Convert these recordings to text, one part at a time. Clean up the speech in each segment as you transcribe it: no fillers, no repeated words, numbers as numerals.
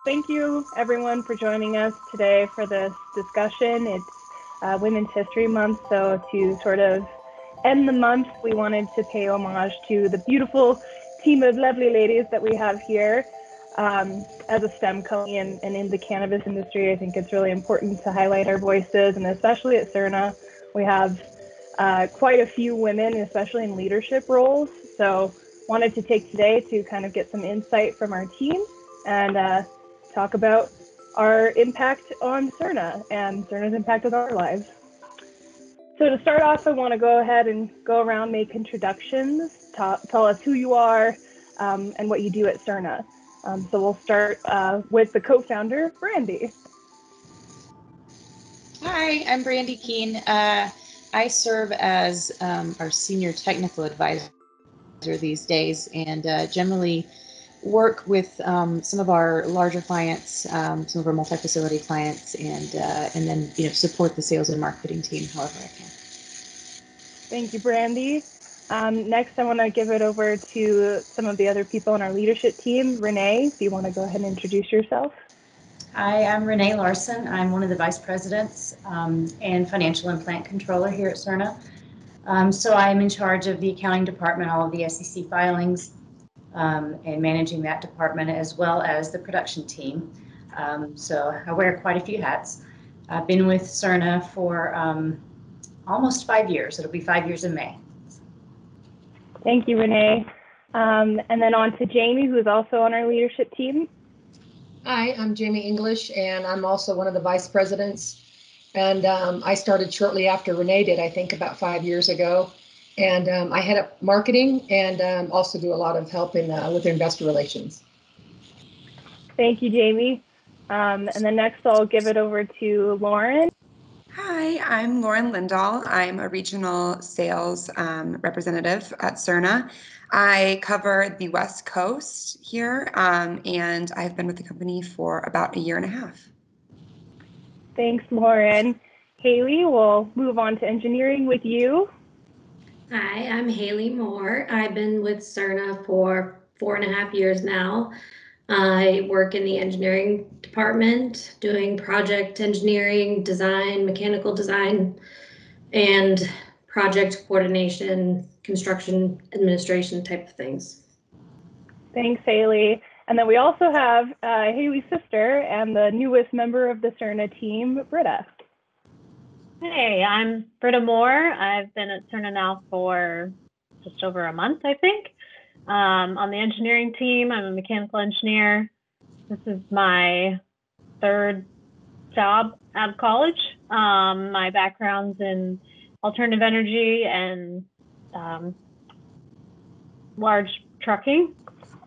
Thank you everyone for joining us today for this discussion. It's Women's History Month, so to sort of end the month, we wanted to pay homage to the beautiful team of lovely ladies that we have here. As a STEM company and in the cannabis industry, I think it's really important to highlight our voices, and especially at Surna, we have quite a few women, especially in leadership roles. So wanted to take today to kind of get some insight from our team and talk about our impact on Surna and Surna's impact on our lives. So to start off, I want to go ahead and go around, make introductions, tell us who you are and what you do at Surna. So we'll start with the co-founder, Brandy. Hi, I'm Brandy Keene. I serve as our senior technical advisor these days, and generally work with some of our larger clients, some of our multi-facility clients, and then support the sales and marketing team however I can. Thank you, Brandy. Next, I want to give it over to some of the other people on our leadership team. Renee, do you want to go ahead and introduce yourself? Hi, I'm Renee Larson. I'm one of the vice presidents and financial and plant controller here at Surna. So I'm in charge of the accounting department, all of the SEC filings, and managing that department as well as the production team. So I wear quite a few hats. I've been with Surna for almost 5 years. It'll be 5 years in May. Thank you, Renee. And then on to Jamie, who is also on our leadership team. Hi, I'm Jamie English, and I'm also one of the vice presidents. And I started shortly after Renee did, I think about 5 years ago. And I head up marketing and also do a lot of help with investor relations. Thank you, Jamie. And then next I'll give it over to Lauren. Hi, I'm Lauren Lindahl. I'm a regional sales representative at Surna. I cover the West Coast here, and I've been with the company for about 1.5 years. Thanks, Lauren. Haley, we'll move on to engineering with you. Hi, I'm Haley Moore. I've been with Surna for 4.5 years now. I work in the engineering department, doing project engineering, design, mechanical design, and project coordination, construction administration type of things. Thanks, Haley. And then we also have Haley's sister and the newest member of the Surna team, Britta. Hey, I'm Britta Moore. I've been at Surna now for just over a month, I think. On the engineering team, I'm a mechanical engineer. This is my 3rd job out of college. My background's in alternative energy and large trucking.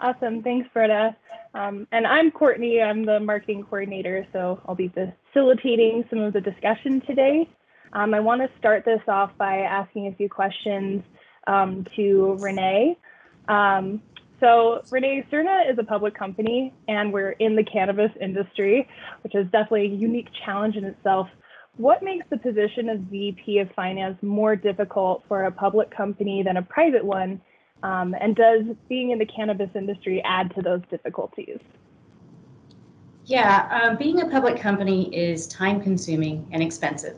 Awesome. Thanks, Britta. And I'm Courtney. I'm the marketing coordinator, so I'll be facilitating some of the discussion today. I want to start this off by asking a few questions to Renee. So Renee, Surna is a public company and we're in the cannabis industry, which is definitely a unique challenge in itself. What makes the position of VP of Finance more difficult for a public company than a private one? And does being in the cannabis industry add to those difficulties? Yeah, being a public company is time consuming and expensive.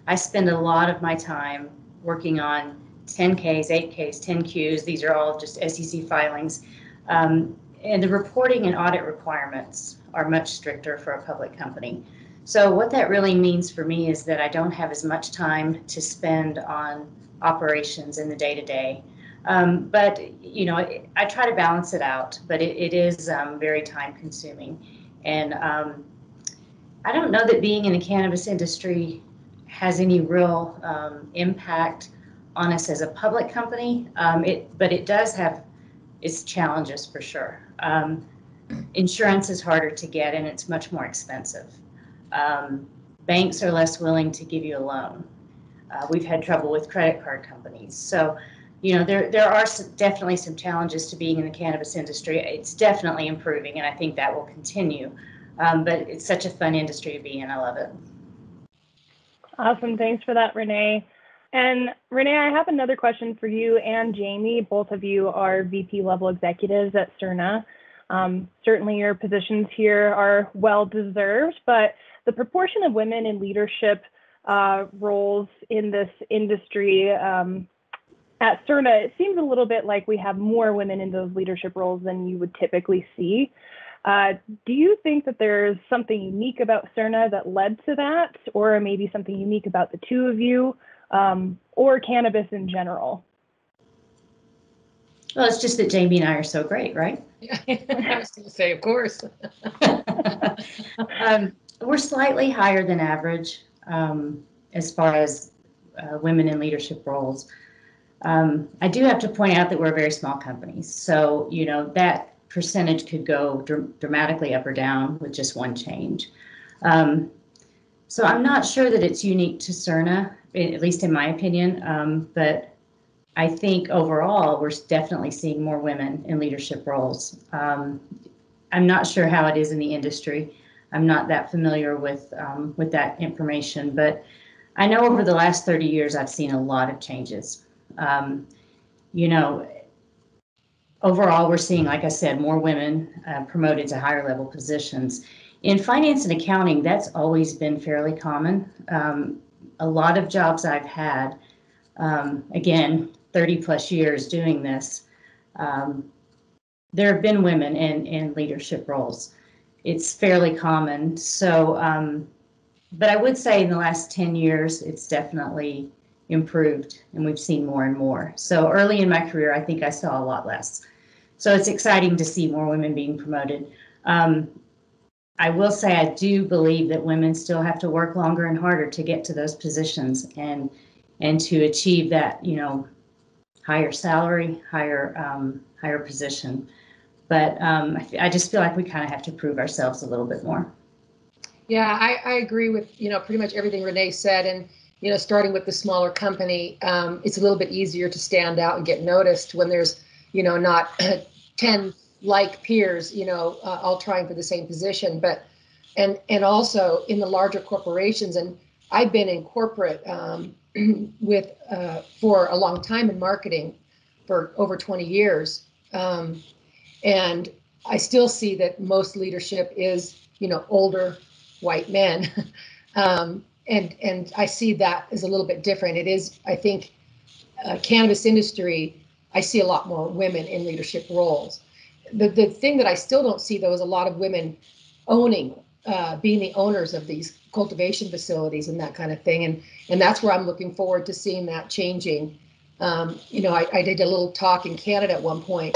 I spend a lot of my time working on 10Ks, 8Ks, 10Qs. These are all just SEC filings. And the reporting and audit requirements are much stricter for a public company. So what that really means for me is that I don't have as much time to spend on operations in the day-to-day. But, I try to balance it out, but it is very time consuming. And I don't know that being in the cannabis industry has any real impact on us as a public company, but it does have its challenges for sure. Insurance is harder to get and it's much more expensive. Banks are less willing to give you a loan. We've had trouble with credit card companies. So, there are definitely some challenges to being in the cannabis industry. It's definitely improving and I think that will continue. But it's such a fun industry to be in. I love it. Awesome. Thanks for that, Renee. And Renee, I have another question for you and Jamie. Both of you are VP level executives at Surna. Certainly your positions here are well deserved, but the proportion of women in leadership roles in this industry at Surna, it seems a little bit like we have more women in those leadership roles than you would typically see. Do you think that there's something unique about Surna that led to that, or maybe something unique about the two of you, or cannabis in general? Well, it's just that Jamie and I are so great, right? Yeah, I was going to say, of course. We're slightly higher than average as far as women in leadership roles. I do have to point out that we're a very small company. So, you know, that percentage could go dramatically up or down with just one change. So I'm not sure that it's unique to Surna, at least in my opinion, but I think overall we're definitely seeing more women in leadership roles. I'm not sure how it is in the industry. I'm not that familiar with that information, but I know over the last 30 years I've seen a lot of changes. You know, overall we're seeing, like I said, more women promoted to higher level positions. In finance and accounting, that's always been fairly common. A lot of jobs I've had, again, 30 plus years doing this, there have been women in leadership roles. It's fairly common. So, but I would say in the last 10 years, it's definitely improved and we've seen more and more. So early in my career, I think I saw a lot less. So it's exciting to see more women being promoted. I will say I do believe that women still have to work longer and harder to get to those positions and to achieve that, you know, higher salary, higher position. But I just feel like we kind of have to prove ourselves a little bit more. Yeah, I agree with, you know, pretty much everything Renee said. And, you know, starting with the smaller company, it's a little bit easier to stand out and get noticed when there's, you know, not 10 like peers, you know, all trying for the same position. But and also in the larger corporations, and I've been in corporate with for a long time in marketing for over 20 years. And I still see that most leadership is, you know, older white men. And I see that as a little bit different. It is, I think, cannabis industry, I see a lot more women in leadership roles. The thing that I still don't see, though, is a lot of women owning, being the owners of these cultivation facilities and that kind of thing. And that's where I'm looking forward to seeing that changing. You know, I did a little talk in Canada at one point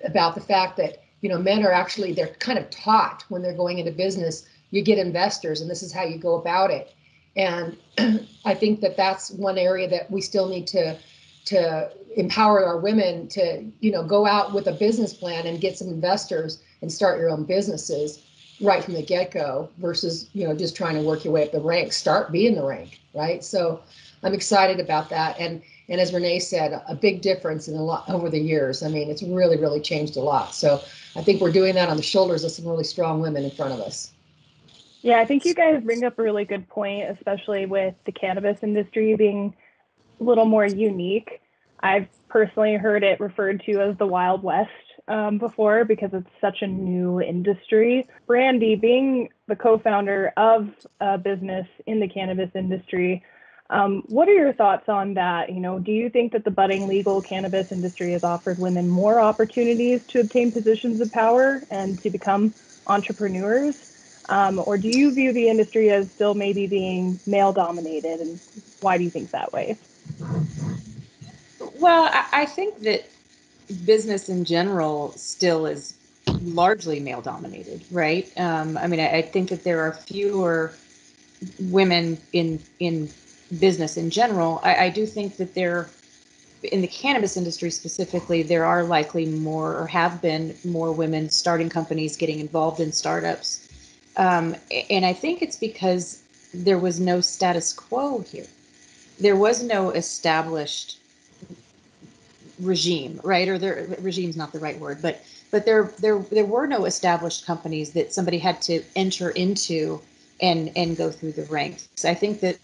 about the fact that, you know, men are actually, they're kind of taught when they're going into business, you get investors and this is how you go about it. And I think that that's one area that we still need to empower our women to, you know, go out with a business plan and get some investors and start your own businesses right from the get-go versus, you know, just trying to work your way up the ranks. Start being the rank, right? So I'm excited about that. And as Renee said, a big difference in a lot over the years. I mean, it's really, really changed a lot. So I think we're doing that on the shoulders of some really strong women in front of us. Yeah, I think you guys bring up a really good point, especially with the cannabis industry being a little more unique. I've personally heard it referred to as the Wild West before because it's such a new industry. Brandy, being the co-founder of a business in the cannabis industry, what are your thoughts on that? You know, do you think that the budding legal cannabis industry has offered women more opportunities to obtain positions of power and to become entrepreneurs? Or do you view the industry as still maybe being male dominated, and why do you think that way? Well, I think that business in general still is largely male dominated, right? I mean, I think that there are fewer women in business in general. I do think that there, in the cannabis industry specifically, there are likely more, or have been more, women starting companies, getting involved in startups. And I think it's because there was no status quo here. There was no established regime, right? Or regime's not the right word, but there were no established companies that somebody had to enter into and go through the ranks. I think that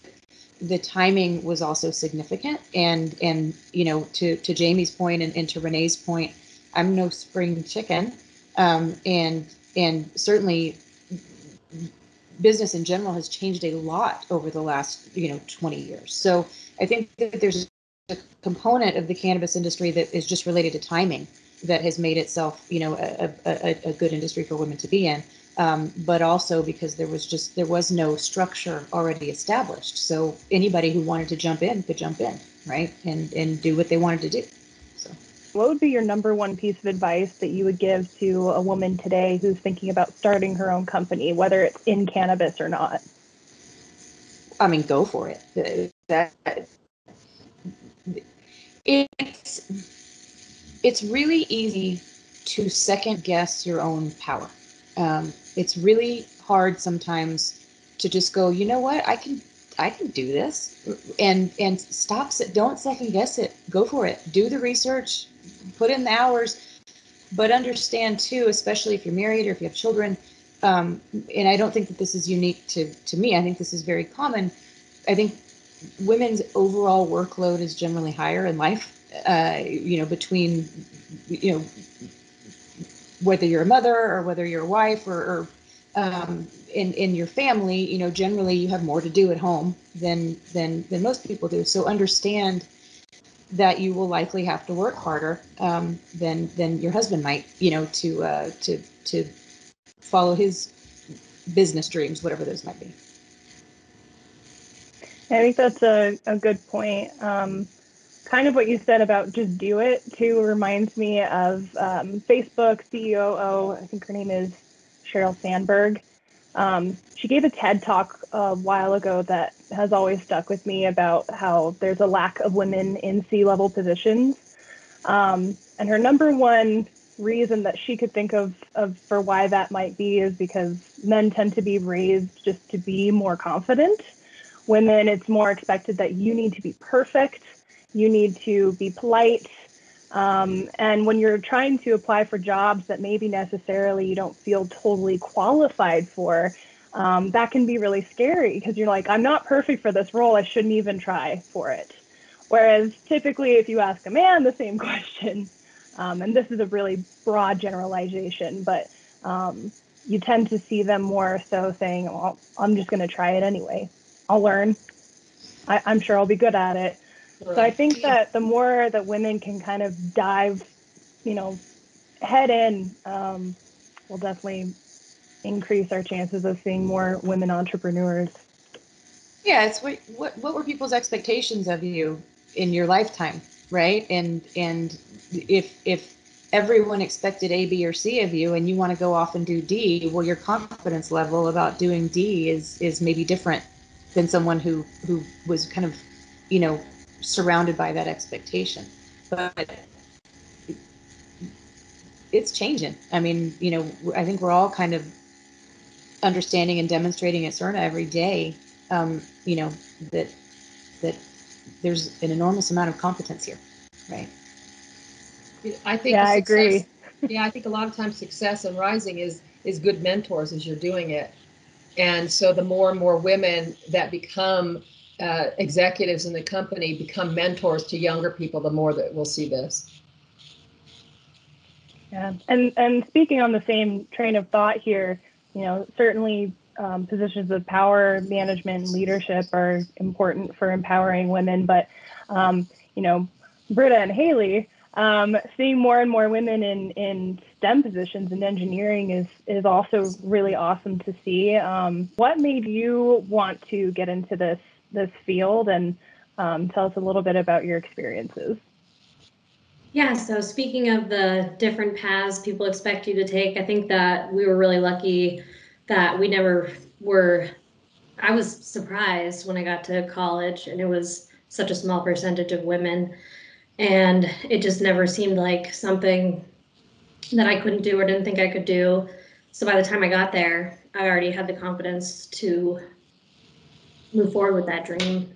the timing was also significant, and you know, to Jamie's point and to Renee's point, I'm no spring chicken. And certainly business in general has changed a lot over the last 20 years. So I think that there's a component of the cannabis industry that is just related to timing that has made itself a good industry for women to be in, but also because there was no structure already established, so anybody who wanted to jump in could jump in, right, and do what they wanted to do. So what would be your number one piece of advice that you would give to a woman today who's thinking about starting her own company, whether it's in cannabis or not? I mean, go for it. It's really easy to second guess your own power. It's really hard sometimes to just go, you know what, I can do this, and don't second guess it. Go for it. Do the research, put in the hours, but understand too, especially if you're married or if you have children. And I don't think that this is unique to me. I think this is very common. I think women's overall workload is generally higher in life. Between, whether you're a mother or whether you're a wife or in your family, generally you have more to do at home than most people do. So understand that you will likely have to work harder than your husband might, to follow his business dreams, whatever those might be. I think that's a good point. Kind of what you said about just do it too reminds me of Facebook CEO, I think her name is Sheryl Sandberg. She gave a TED talk a while ago that has always stuck with me about how there's a lack of women in C-level positions. And her number one reason that she could think of for why that might be is because men tend to be raised just to be more confident. Women, it's more expected that you need to be perfect. You need to be polite. And when you're trying to apply for jobs that maybe necessarily you don't feel totally qualified for, that can be really scary because you're like, I'm not perfect for this role. I shouldn't even try for it. Whereas typically if you ask a man the same question, and this is a really broad generalization, but you tend to see them more so saying, well, I'm just going to try it anyway. I'll learn. I'm sure I'll be good at it. Right. So I think that the more that women can kind of dive, head in, will definitely increase our chances of seeing more women entrepreneurs. Yeah, it's what were people's expectations of you in your lifetime, right? And if everyone expected A, B, or C of you, and you want to go off and do D, well, your confidence level about doing D is maybe different than someone who was kind of, surrounded by that expectation. But it's changing. I mean, I think we're all kind of understanding and demonstrating at Surna every day, that there's an enormous amount of competence here, right? I think I agree. Yeah, I think a lot of times success and rising is good mentors as you're doing it. And so the more and more women that become executives in the company become mentors to younger people, the more that we'll see this. Yeah, and speaking on the same train of thought here, certainly positions of power, management, and leadership are important for empowering women. But, Britta and Haley, seeing more and more women in STEM positions in engineering is also really awesome to see. What made you want to get into this field, and tell us a little bit about your experiences? Yeah, so speaking of the different paths people expect you to take, I think that we were really lucky that we never were. I was surprised when I got to college and it was such a small percentage of women, and it just never seemed like something that I couldn't do or didn't think I could do. So by the time I got there, I already had the confidence to move forward with that dream.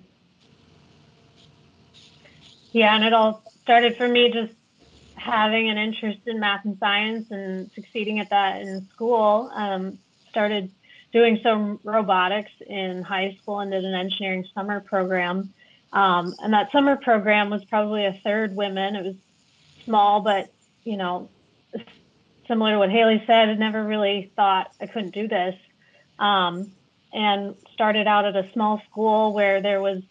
Yeah, and it all started for me just having an interest in math and science and succeeding at that in school. Started doing some robotics in high school and did an engineering summer program. And that summer program was probably a third women. It was small, but, similar to what Haley said, I never really thought I couldn't do this. And started out at a small school where there was,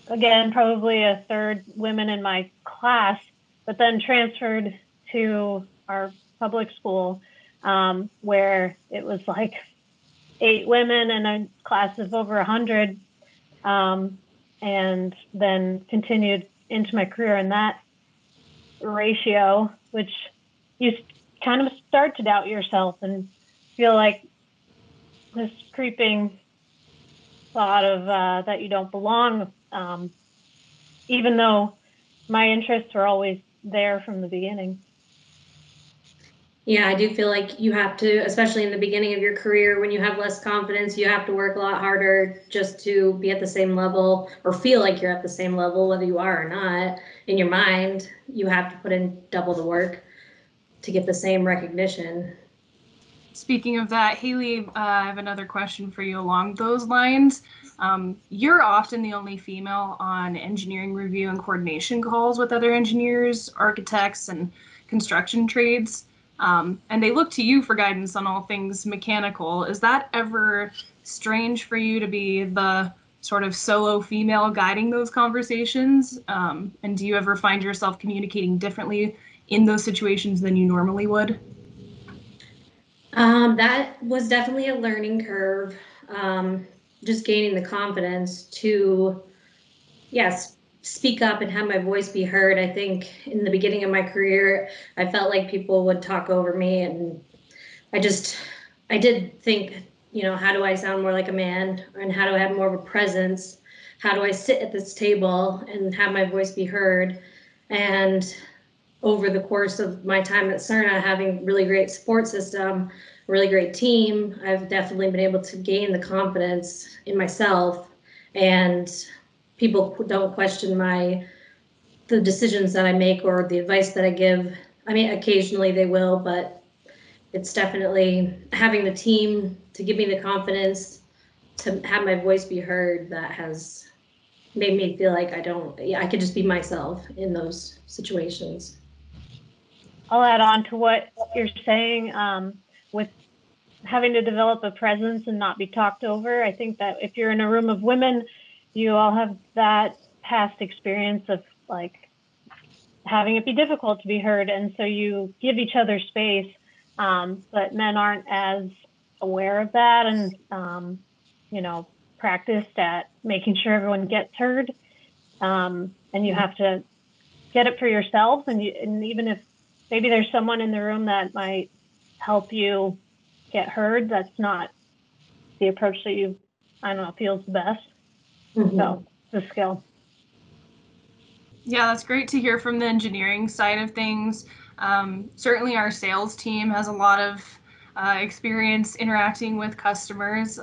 again, probably a third women in my class, but then transferred to our public school, where it was like 8 women in a class of over 100, and then continued into my career in that ratio, which you kind of start to doubt yourself and feel like this creeping thought of that you don't belong, even though my interests were always there from the beginning. Yeah, I do feel like you have to, especially in the beginning of your career, when you have less confidence, you have to work a lot harder just to be at the same level or feel like you're at the same level, whether you are or not. In your mind, you have to put in double the work to get the same recognition. Speaking of that, Haley, I have another question for you along those lines. You're often the only female on engineering review and coordination calls with other engineers, architects, and construction trades. And they look to you for guidance on all things mechanical. Is that ever strange for you to be the sort of solo female guiding those conversations? And do you ever find yourself communicating differently in those situations than you normally would? That was definitely a learning curve. Just gaining the confidence to, yes, speak up and have my voice be heard. I think in the beginning of my career, I felt like people would talk over me, and I did think, how do I sound more like a man, and how do I have more of a presence? How do I sit at this table and have my voice be heard? And over the course of my time at Surna, having really great support system, really great team, I've definitely been able to gain the confidence in myself, and people don't question the decisions that I make or the advice that I give. I mean, occasionally they will, but it's definitely having the team to give me the confidence to have my voice be heard that has made me feel like I could just be myself in those situations. I'll add on to what you're saying, with having to develop a presence and not be talked over. I think that if you're in a room of women, you all have that past experience of like having it be difficult to be heard, and so you give each other space, but men aren't as aware of that, and practiced at making sure everyone gets heard, and you have to get it for yourself, and even if maybe there's someone in the room that might help you get heard, that's not the approach that you, feels the best. Mm-hmm. So the skill. Yeah, that's great to hear from the engineering side of things. Certainly our sales team has a lot of experience interacting with customers.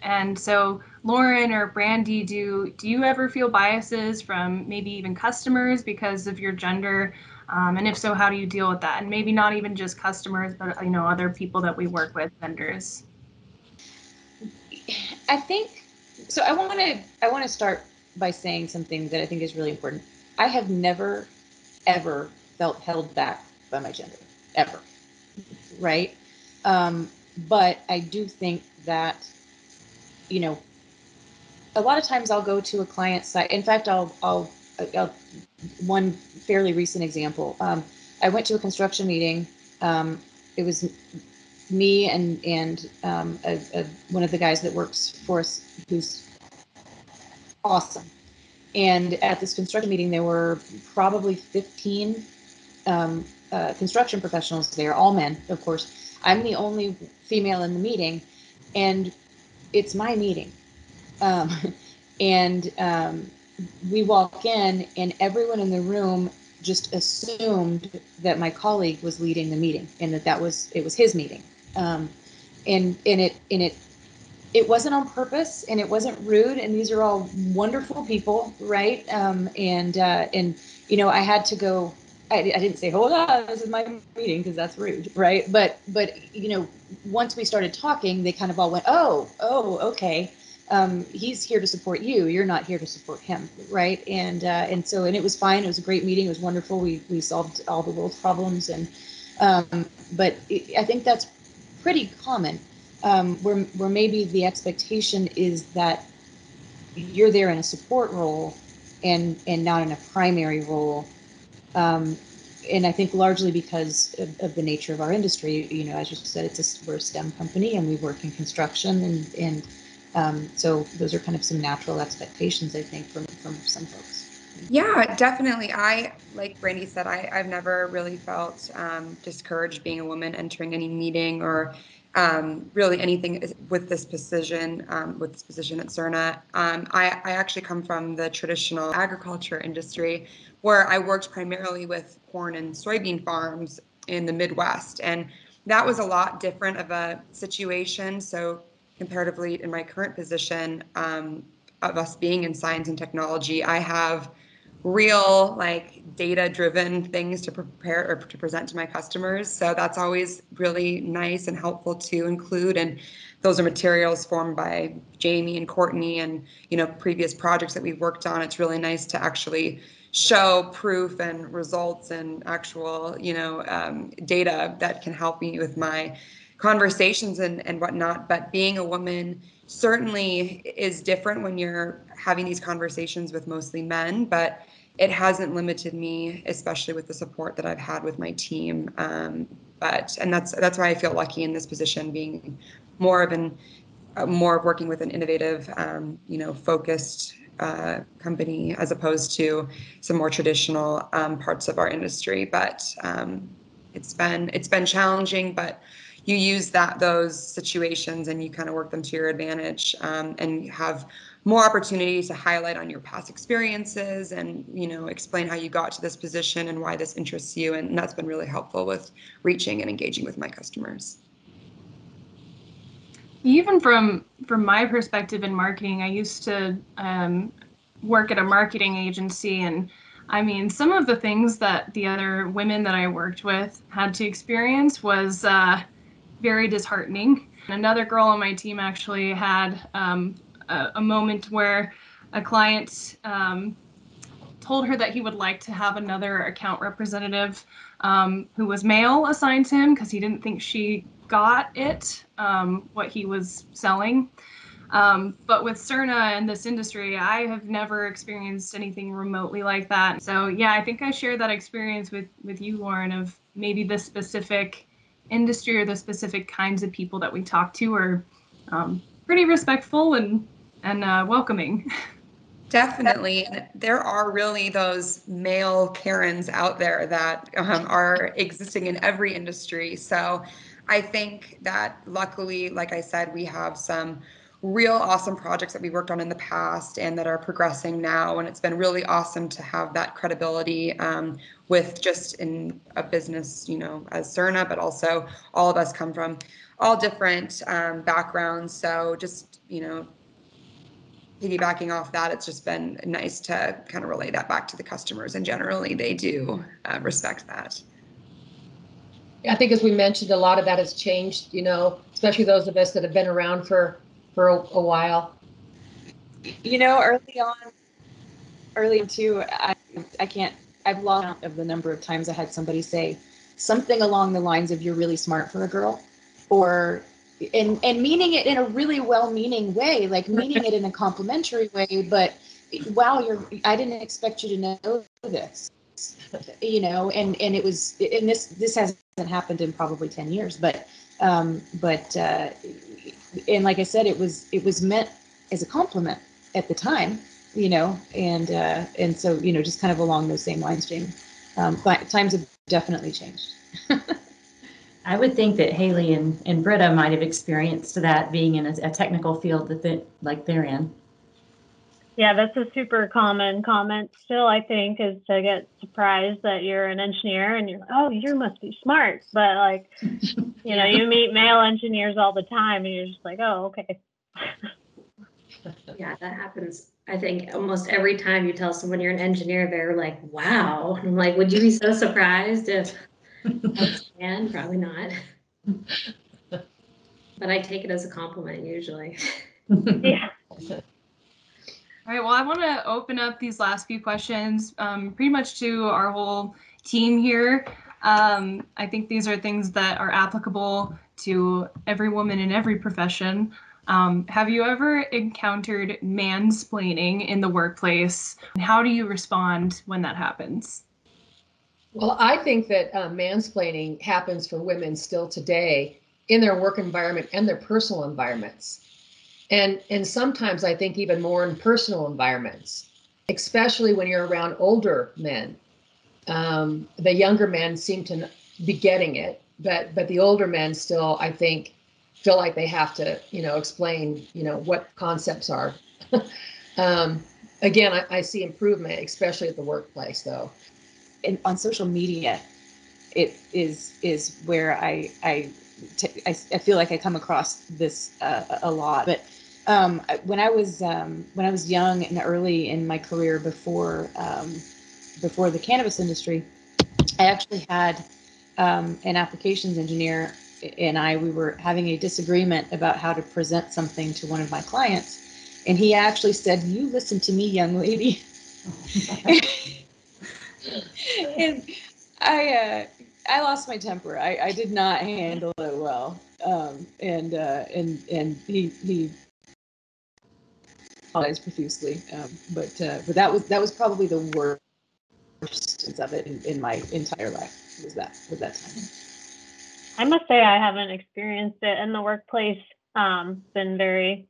And so Lauren or Brandy, do you ever feel biases from maybe even customers because of your gender? And if so, how do you deal with that? And maybe not even just customers, but other people that we work with, vendors. I think so. I want to start by saying something that I think is really important. I have never, ever felt held back by my gender, ever. Right. But I do think that, a lot of times I'll go to a client site. In fact, I'll one fairly recent example. I went to a construction meeting. It was me and one of the guys that works for us, who's awesome. And at this construction meeting, there were probably 15 construction professionals there, all men, of course. I'm the only female in the meeting, and it's my meeting. We walk in, and everyone in the room just assumed that my colleague was leading the meeting, and it was his meeting. It wasn't on purpose, and it wasn't rude, and these are all wonderful people, right? I had to go. I didn't say, hold on, this is my meeting, because that's rude, right? But once we started talking, they kind of all went, oh, okay. He's here to support you. You're not here to support him, right? And it was fine. It was a great meeting. It was wonderful. We solved all the world's problems, and But I think that's pretty common, where maybe the expectation is that you're there in a support role and not in a primary role. And I think largely because of the nature of our industry, you know, as you said, we're a STEM company and we work in construction, and so those are kind of some natural expectations, I think, from some folks. Yeah, definitely. Like Brandy said, I've never really felt discouraged being a woman entering any meeting or really anything with this position at Surna. I actually come from the traditional agriculture industry, where I worked primarily with corn and soybean farms in the Midwest. And that was a lot different of a situation. So comparatively in my current position, of us being in science and technology, I have real, like, data driven things to prepare or to present to my customers. So that's always really nice and helpful to include. And those are materials formed by Jamie and Courtney and, you know, previous projects that we've worked on. It's really nice to actually show proof and results and actual, you know, data that can help me with my conversations and whatnot. But being a woman certainly is different when you're having these conversations with mostly men, but it hasn't limited me, especially with the support that I've had with my team. And that's why I feel lucky in this position, being more of working with an innovative, you know, focused company, as opposed to some more traditional parts of our industry. But it's been challenging, but you use those situations and you kind of work them to your advantage, and you have more opportunities to highlight on your past experiences and, you know, explain how you got to this position and why this interests you. And that's been really helpful with reaching and engaging with my customers. Even from my perspective in marketing, I used to work at a marketing agency, and I mean, some of the things that the other women that I worked with had to experience was very disheartening. Another girl on my team actually had a moment where a client told her that he would like to have another account representative who was male assigned to him because he didn't think she got it, what he was selling. But with Surna and this industry, I have never experienced anything remotely like that. So yeah, I think I share that experience with you, Lauren, of maybe the specific industry or the specific kinds of people that we talk to are pretty respectful and welcoming. Definitely. There are really those male Karens out there that are existing in every industry. So I think that luckily, like I said, we have some real awesome projects that we worked on in the past and that are progressing now. And it's been really awesome to have that credibility with just in a business, you know, as Surna, but also all of us come from all different backgrounds. So just, you know, piggybacking off that, it's just been nice to kind of relay that back to the customers, and generally they do respect that. I think, as we mentioned, a lot of that has changed, you know, especially those of us that have been around for a while. You know, early on too, I've lost count of the number of times I had somebody say something along the lines of, "You're really smart for a girl," or and meaning it in a really well-meaning way, like meaning it in a complimentary way, but wow, I didn't expect you to know this, you know, and it was, and this hasn't happened in probably 10 years, but and like I said, it was meant as a compliment at the time, you know, and so, you know, just kind of along those same lines, Jamie. But times have definitely changed. I would think that Haley and Britta might have experienced that, being in a technical field that they're in. Yeah, that's a super common comment still, I think, is to get surprised that you're an engineer and you're like, oh, you must be smart. But like, you know, you meet male engineers all the time and you're just like, oh, okay. Yeah, that happens. I think almost every time you tell someone you're an engineer, they're like, wow. And I'm like, would you be so surprised if I was a man? Probably not. But I take it as a compliment usually. Yeah. All right, well, I want to open up these last few questions pretty much to our whole team here. I think these are things that are applicable to every woman in every profession. Have you ever encountered mansplaining in the workplace? And how do you respond when that happens? Well, I think that mansplaining happens for women still today in their work environment and their personal environments. And sometimes I think even more in personal environments, especially when you're around older men. The younger men seem to be getting it, but the older men still, I think, feel like they have to, explain, what concepts are. Again, I see improvement, especially at the workplace, though. And on social media, it is where I feel like I come across this a lot. But when I was young and early in my career before the cannabis industry, I actually had an applications engineer and we were having a disagreement about how to present something to one of my clients, and he actually said, "You listen to me, young lady." And I lost my temper. I did not handle it well, and he apologized profusely. But that was probably the worst of it in my entire life. Was that time? I must say I haven't experienced it in the workplace. Been very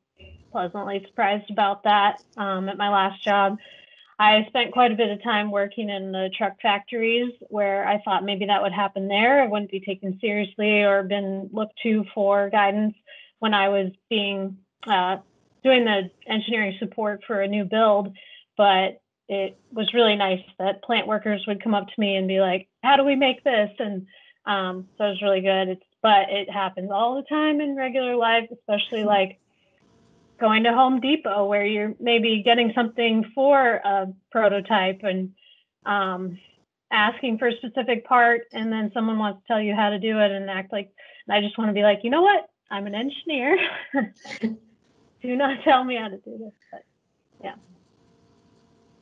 pleasantly surprised about that. At my last job, I spent quite a bit of time working in the truck factories where I thought maybe that would happen there. I wouldn't be taken seriously or been looked to for guidance when I was doing the engineering support for a new build. But it was really nice that plant workers would come up to me and be like, "How do we make this?" And so it was really good. But it happens all the time in regular life, especially like going to Home Depot where you're maybe getting something for a prototype and asking for a specific part, and then someone wants to tell you how to do it and act like, and I just want to be like, you know what? I'm an engineer. Do not tell me how to do this. But yeah.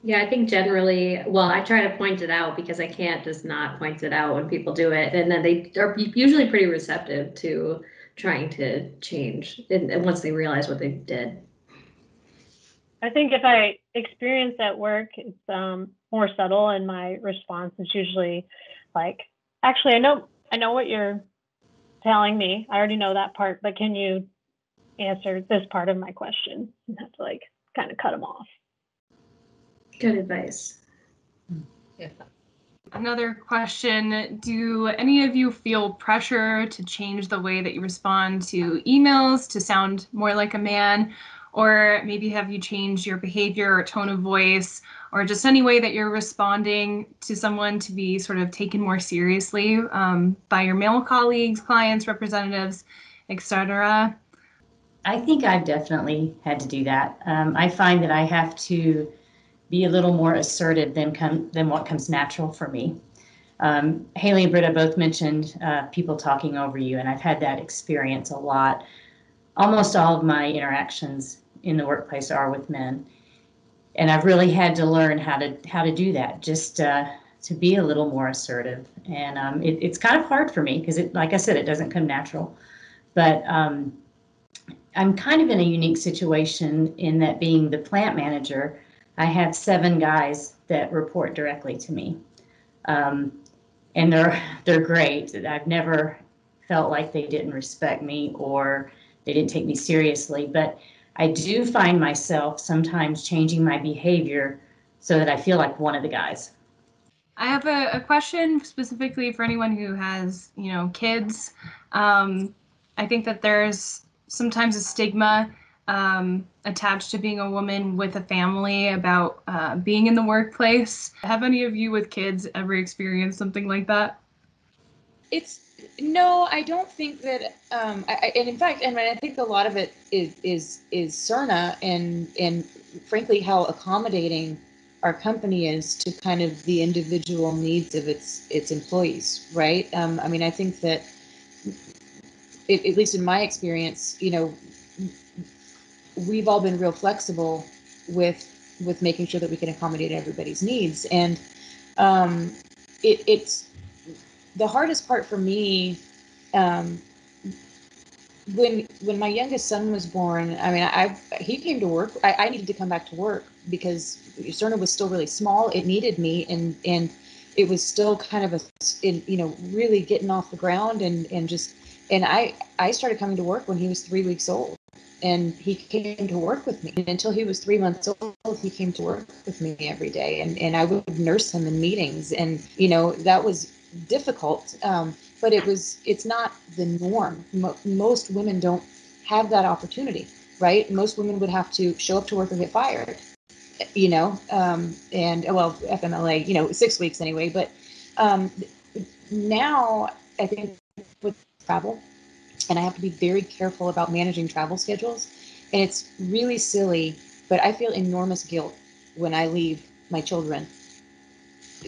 Yeah, I think generally, well, I try to point it out because I can't just not point it out when people do it. And then they are usually pretty receptive to trying to change and once they realize what they did. I think if I experience at work, it's more subtle, and my response is usually like, actually, I know what you're telling me. I already know that part, but can you answer this part of my question? And have to like kind of cut them off. Good advice. Yeah. Another question, do any of you feel pressure to change the way that you respond to emails to sound more like a man? Or maybe have you changed your behavior or tone of voice, or just any way that you're responding to someone to be sort of taken more seriously by your male colleagues, clients, representatives, etc.? I think I've definitely had to do that. I find that I have to be a little more assertive than what comes natural for me. Haley and Britta both mentioned people talking over you, and I've had that experience a lot. Almost all of my interactions in the workplace are with men, and I've really had to learn how to do that, just to be a little more assertive. And it's kind of hard for me because, like I said, it doesn't come natural. But I'm kind of in a unique situation in that, being the plant manager, I have 7 guys that report directly to me, and they're great. I've never felt like they didn't respect me or they didn't take me seriously, but I do find myself sometimes changing my behavior so that I feel like one of the guys. I have a question specifically for anyone who has, kids. I think that there's sometimes a stigma attached to being a woman with a family about being in the workplace. Have any of you with kids ever experienced something like that? No, I don't think that. And in fact, I think a lot of it is Surna and frankly how accommodating our company is to kind of the individual needs of its employees, right? I think that at least in my experience, we've all been real flexible with making sure that we can accommodate everybody's needs, and it's the hardest part for me, um, when my youngest son was born, I mean, he came to work. I needed to come back to work because Surna was still really small. It needed me, and it was still kind of really getting off the ground, and I started coming to work when he was 3 weeks old, and he came to work with me. And until he was 3 months old, he came to work with me every day, and I would nurse him in meetings, and that was difficult. But it's not the norm. Most women don't have that opportunity, right? Most women would have to show up to work or get fired, and well, FMLA, 6 weeks anyway. But now I think with travel, and I have to be very careful about managing travel schedules, and it's really silly, but I feel enormous guilt when I leave my children,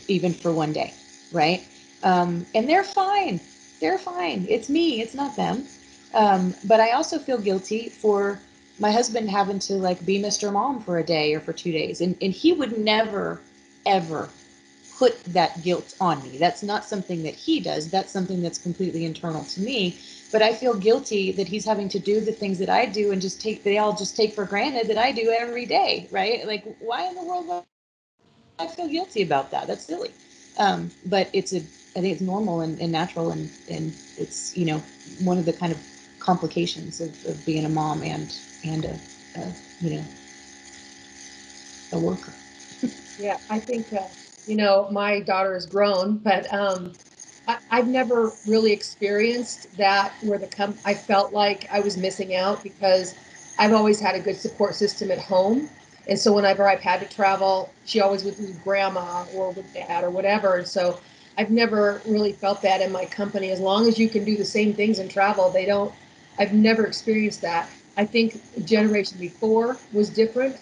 even for one day, right? And they're fine. They're fine. It's me. It's not them. But I also feel guilty for my husband having to be Mr. Mom for a day or for 2 days. And he would never, ever put that guilt on me. That's not something that he does. That's something that's completely internal to me. But I feel guilty that he's having to do the things that I do and they all just take for granted that I do every day, right? Like, why in the world would I feel guilty about that? That's silly. But I think it's normal and natural, and it's one of the kind of complications of being a mom and a worker. Yeah, I think my daughter is grown, but I've never really experienced that where I felt like I was missing out, because I've always had a good support system at home. And so whenever I've had to travel, she always was with grandma or with dad or whatever. And so I've never really felt that in my company. As long as you can do the same things and travel, I've never experienced that. I think the generation before was different.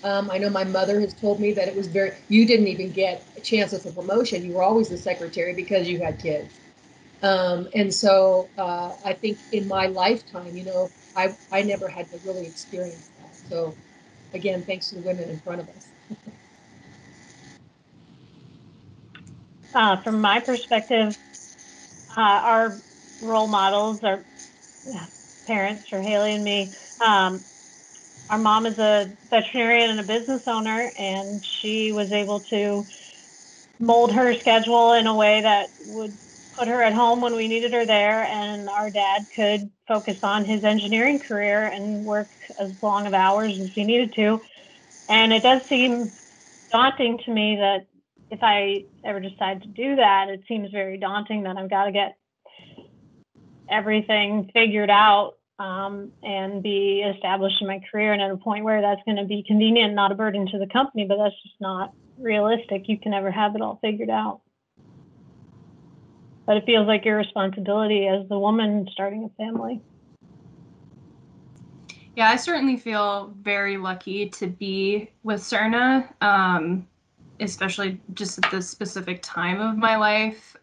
I know my mother has told me that it was you didn't even get a chance of a promotion. You were always the secretary because you had kids. And so I think in my lifetime, I never had to really experience that. So again, thanks to the women in front of us. From my perspective, our role models are parents for Haley and me. Our mom is a veterinarian and a business owner, and she was able to mold her schedule in a way that would put her at home when we needed her there. And our dad could focus on his engineering career and work as long of hours as he needed to. And it does seem daunting to me that if I ever decide to do that, it seems very daunting that I've got to get everything figured out and be established in my career, and at a point where that's going to be convenient, not a burden to the company. But that's just not realistic. You can never have it all figured out. But it feels like your responsibility as the woman starting a family. Yeah, I certainly feel very lucky to be with Surna, especially just at this specific time of my life,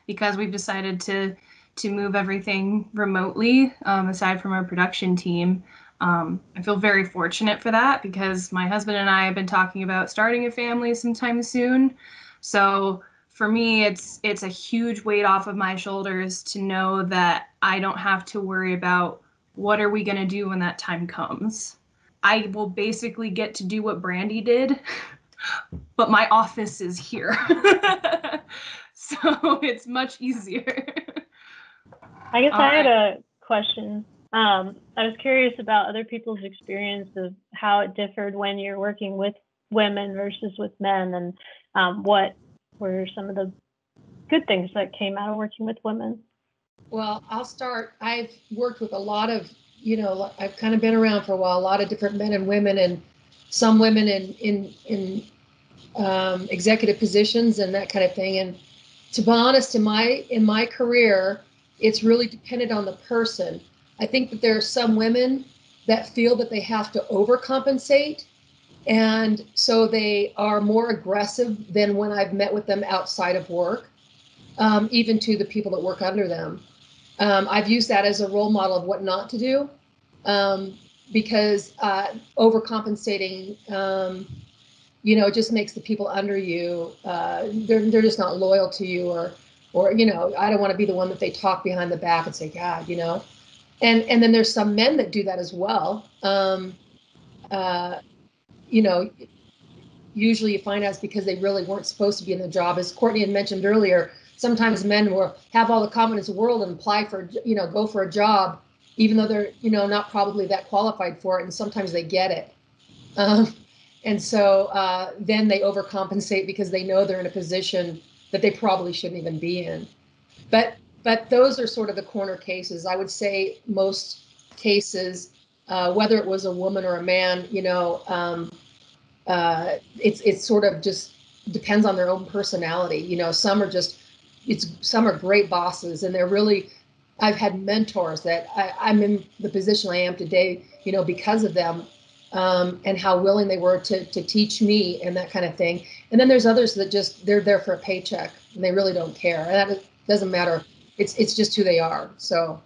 because we've decided to move everything remotely, aside from our production team. I feel very fortunate for that, because my husband and I have been talking about starting a family sometime soon. So for me, it's a huge weight off of my shoulders to know that I don't have to worry about what are we going to do when that time comes. I will basically get to do what Brandy did, but my office is here. So it's much easier. I guess I had a question. I was curious about other people's experience of how it differed when you're working with women versus with men, and what were some of the good things that came out of working with women. Well, I'll start. I've worked with a lot of, I've kind of been around for a while, a lot of different men and women, and some women in executive positions and that kind of thing. And to be honest, in my career, it's really dependent on the person. I think that there are some women that feel that they have to overcompensate, and so they are more aggressive than when I've met with them outside of work, even to the people that work under them. I've used that as a role model of what not to do, because overcompensating, just makes the people under you, they're just not loyal to you, or, I don't want to be the one that they talk behind the back and say, God, and then there's some men that do that as well. You know, usually you find out it's because they really weren't supposed to be in the job. As Courtney had mentioned earlier, sometimes men will have all the confidence in the world and apply for, go for a job, even though they're, not probably that qualified for it. And sometimes they get it. And so then they overcompensate because they know they're in a position that they probably shouldn't even be in. But those are sort of the corner cases. I would say most cases, whether it was a woman or a man, it's sort of just depends on their own personality. Some are some are great bosses, and they're really, I've had mentors that I'm in the position I am today, because of them, and how willing they were to teach me and that kind of thing. And then there's others that they're there for a paycheck and they really don't care. And that doesn't matter. It's just who they are. So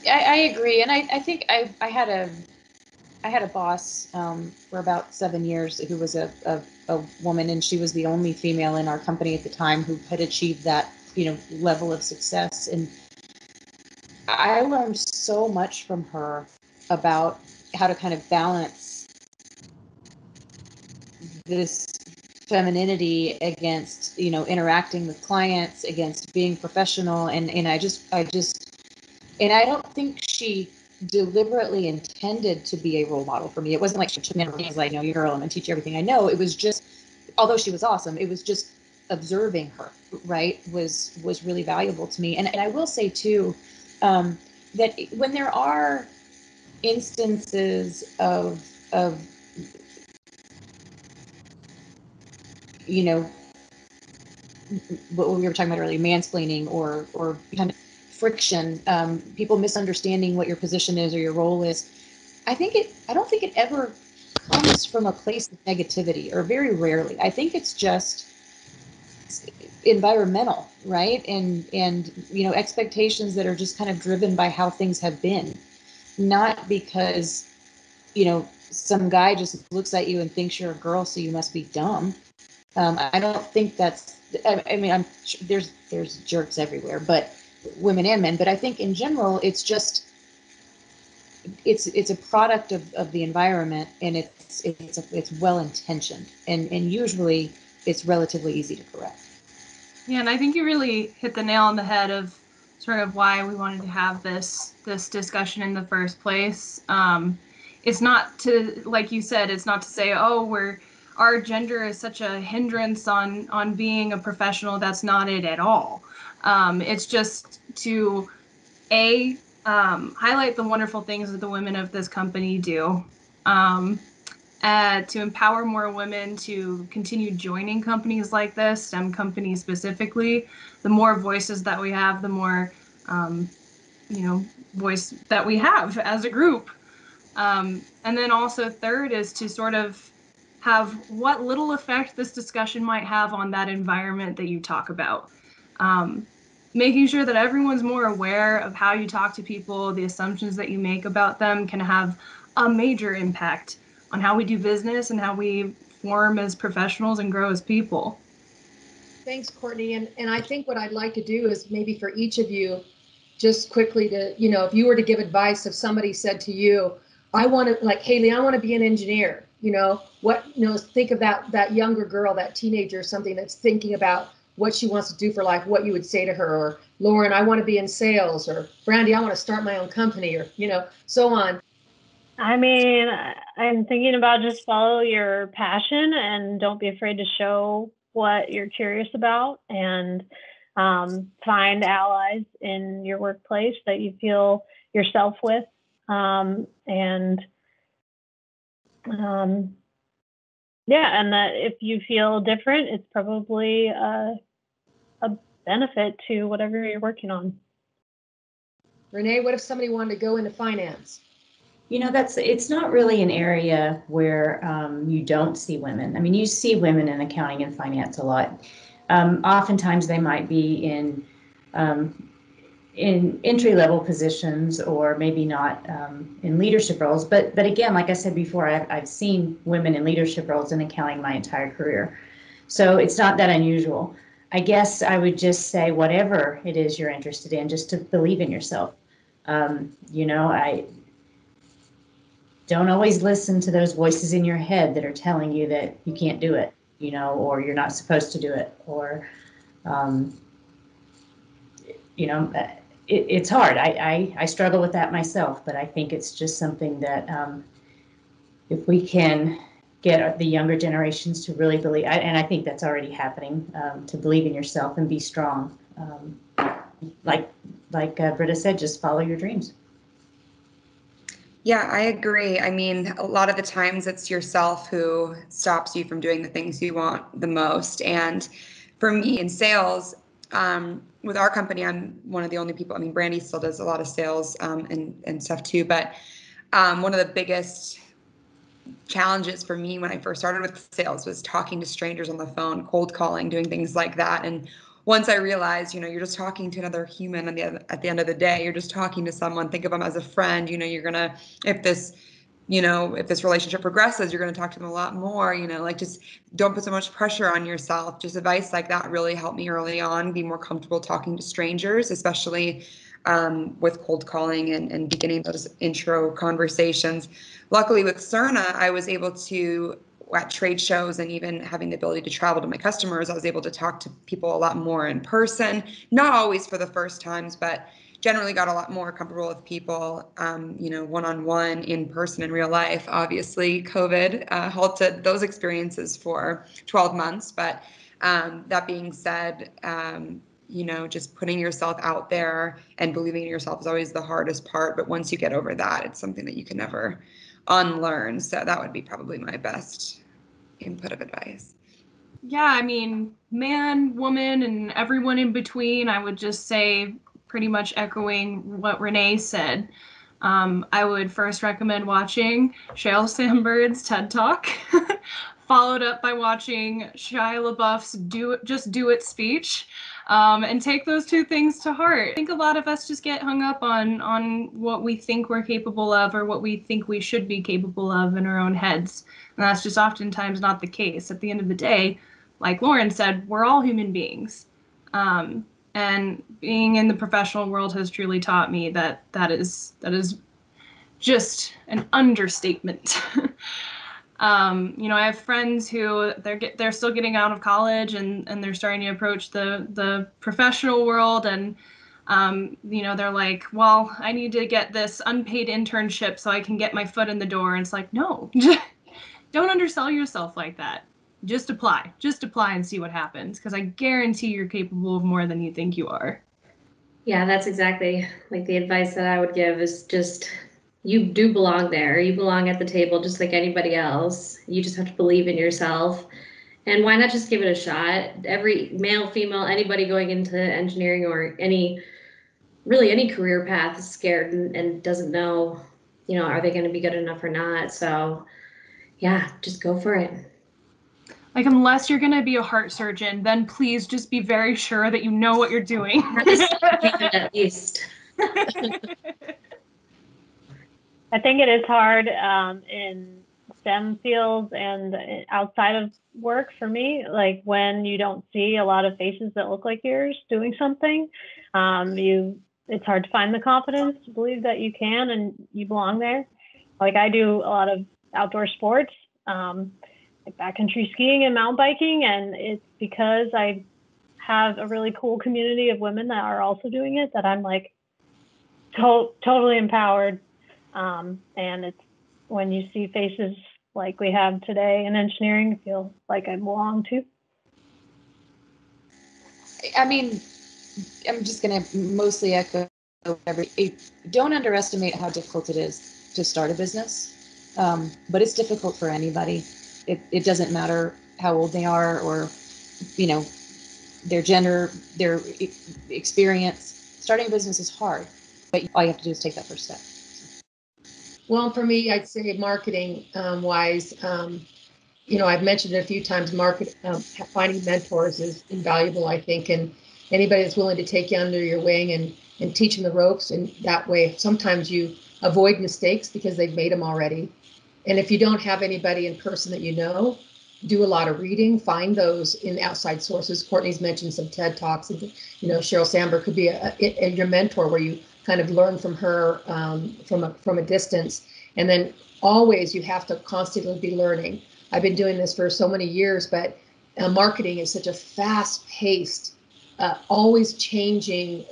I agree. And I think I had a boss for about 7 years who was a woman, and she was the only female in our company at the time who had achieved that, level of success. And I learned so much from her about how to kind of balance this femininity against, interacting with clients, against being professional. And I don't think she deliberately intended to be a role model for me. It wasn't like she took me in things like, you're a girl, I'm going to teach you everything I know. It was just, although she was awesome, it was just observing her, right, was really valuable to me. And I will say too, that when there are instances of what we were talking about earlier, mansplaining or kind of friction, people misunderstanding what your position is or your role is, I don't think it ever comes from a place of negativity, or very rarely. I think it's just environmental, right? And expectations that are just kind of driven by how things have been, not because, some guy just looks at you and thinks you're a girl, so you must be dumb. I don't think that's, I mean, I'm sure there's jerks everywhere, but women and men, but I think in general, it's just, it's a product of the environment, and it's well-intentioned, and usually it's relatively easy to correct. Yeah, and I think you really hit the nail on the head of sort of why we wanted to have this discussion in the first place. It's not to, like you said, it's not to say, our gender is such a hindrance on being a professional. That's not it at all. It's just to highlight the wonderful things that the women of this company do, to empower more women to continue joining companies like this, STEM companies specifically. The more voices that we have, the more voice that we have as a group. And then also third is to sort of have what little effect this discussion might have on that environment that you talk about. Making sure that everyone's more aware of how you talk to people, the assumptions that you make about them can have a major impact on how we do business and how we form as professionals and grow as people. Thanks, Courtney. And I think what I'd like to do is maybe for each of you, just quickly to, if you were to give advice, if somebody said to you, I want to, like Haley, I want to be an engineer, think of that younger girl, that teenager, something that's thinking about what she wants to do for life, what you would say to her. Or Lauren, I want to be in sales. Or Brandy, I want to start my own company, or, so on. I mean, I'm thinking about just follow your passion and don't be afraid to show what you're curious about, and find allies in your workplace that you feel yourself with. And that if you feel different, it's probably a benefit to whatever you're working on. Renee, what if somebody wanted to go into finance? It's not really an area where you don't see women. I mean, you see women in accounting and finance a lot. Oftentimes they might be in entry-level positions, or maybe not in leadership roles. But again, like I said before, I've seen women in leadership roles in accounting my entire career. So it's not that unusual. I guess I would just say whatever it is you're interested in, just to believe in yourself. I don't always listen to those voices in your head that are telling you that you can't do it, or you're not supposed to do it, or, it's hard. I struggle with that myself, but I think it's just something that if we can get the younger generations to really believe, and I think that's already happening, to believe in yourself and be strong. Like Britta said, just follow your dreams. Yeah, I agree. I mean, a lot of the times it's yourself who stops you from doing the things you want the most. And for me in sales, with our company, I'm one of the only people. I mean, Brandy still does a lot of sales and stuff too. But one of the biggest challenges for me when I first started with sales was talking to strangers on the phone, cold calling, doing things like that. And once I realized, you're just talking to another human at the end of the day, you're just talking to someone, think of them as a friend, you're going to, if this relationship progresses, you're going to talk to them a lot more, just don't put so much pressure on yourself. Just advice like that really helped me early on be more comfortable talking to strangers, especially with cold calling and beginning those intro conversations. Luckily with Surna, I was able to, at trade shows and even having the ability to travel to my customers, I was able to talk to people a lot more in person, not always for the first times, but generally got a lot more comfortable with people, one-on-one in person in real life. Obviously, COVID halted those experiences for 12 months. But that being said, just putting yourself out there and believing in yourself is always the hardest part. But once you get over that, it's something that you can never unlearn. So that would be probably my best input of advice. Yeah, I mean, man, woman, and everyone in between, I would just say, pretty much echoing what Renee said. I would first recommend watching Sheryl Sandberg's TED Talk, followed up by watching Shia LaBeouf's Just Do It speech, and take those two things to heart. I think a lot of us just get hung up on what we think we're capable of or what we think we should be capable of in our own heads. And that's just oftentimes not the case. At the end of the day, like Lauren said, we're all human beings. And being in the professional world has truly taught me that is just an understatement. I have friends who they're still getting out of college and they're starting to approach the professional world, and they're like, well, I need to get this unpaid internship so I can get my foot in the door. And it's like, no, don't undersell yourself like that. Just apply and see what happens, because I guarantee you're capable of more than you think you are. Yeah, that's exactly like the advice that I would give is just, you do belong there. You belong at the table just like anybody else. You just have to believe in yourself. And why not just give it a shot? Every male, female, anybody going into engineering or any career path is scared and doesn't know, are they going to be good enough or not? So yeah, just go for it. Like, unless you're going to be a heart surgeon, then please just be very sure that you know what you're doing. At least. I think it is hard in STEM fields and outside of work for me, like when you don't see a lot of faces that look like yours doing something. It's hard to find the confidence to believe that you can and you belong there. Like, I do a lot of outdoor sports, like backcountry skiing and mountain biking, and it's because I have a really cool community of women that are also doing it that I'm like totally empowered. And it's when you see faces like we have today in engineering, I feel like I belong too. I mean, I'm just going to mostly echo don't underestimate how difficult it is to start a business, but it's difficult for anybody. It doesn't matter how old they are or, their gender, their experience. Starting a business is hard, but all you have to do is take that first step. Well, for me, I'd say marketing wise, I've mentioned it a few times, finding mentors is invaluable, I think, and anybody that's willing to take you under your wing and teach them the ropes. And that way, sometimes you avoid mistakes because they've made them already. And if you don't have anybody in person that do a lot of reading, find those in outside sources. Courtney's mentioned some TED Talks, and Sheryl Sandberg could be your mentor, where you kind of learn from her from a distance. And then always you have to constantly be learning. I've been doing this for so many years, but marketing is such a fast-paced, always changing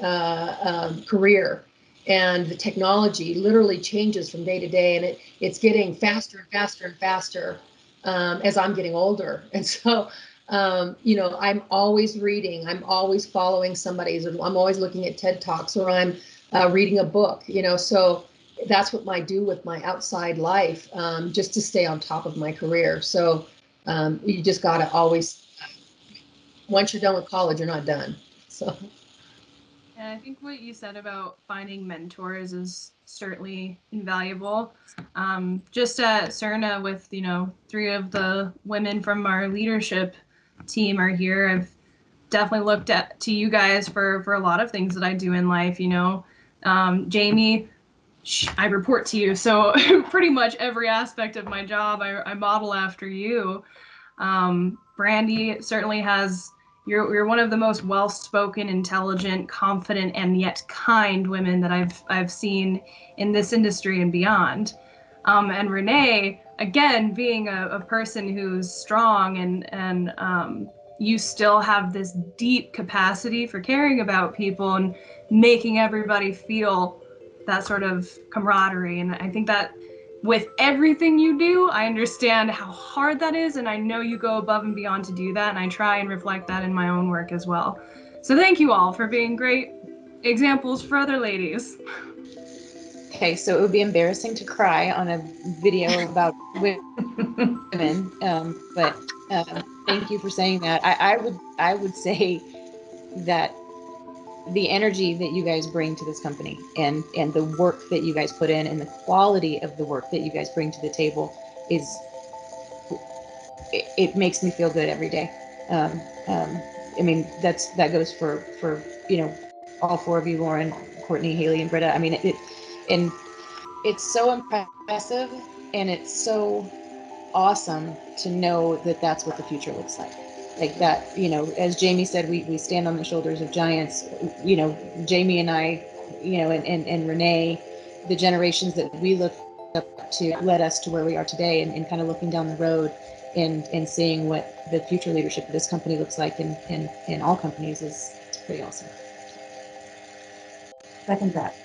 career. And the technology literally changes from day to day, and it's getting faster and faster and faster as I'm getting older. And so, I'm always reading, I'm always following somebody's, I'm always looking at TED Talks, or I'm reading a book, so that's what I do with my outside life, just to stay on top of my career. So you just got to always, once you're done with college, you're not done. So. And I think what you said about finding mentors is certainly invaluable. Just at Surna, with 3 of the women from our leadership team are here, I've definitely looked to you guys for a lot of things that I do in life. Jamie, I report to you, so pretty much every aspect of my job I model after you. Brandy certainly has. You're one of the most well-spoken, intelligent, confident, and yet kind women that I've seen in this industry and beyond. And Renee, again, being a person who's strong, and you still have this deep capacity for caring about people and making everybody feel that sort of camaraderie. And I think that with everything you do, I understand how hard that is, and I know you go above and beyond to do that, and I try and reflect that in my own work as well. So thank you all for being great examples for other ladies. Okay, so it would be embarrassing to cry on a video about women, but thank you for saying that. I would say that the energy that you guys bring to this company, and the work that you guys put in, and the quality of the work that you guys bring to the table it makes me feel good every day. I mean, that goes for all 4 of you, Lauren, Courtney, Haley, and Britta. I mean, and it's so impressive, and it's so awesome to know that that's what the future looks like. Like that, as Jamie said, we stand on the shoulders of giants. Jamie and I, and Renee, the generations that we look up to led us to where we are today, and kind of looking down the road and seeing what the future leadership of this company looks like, in all companies, is pretty awesome. Second that.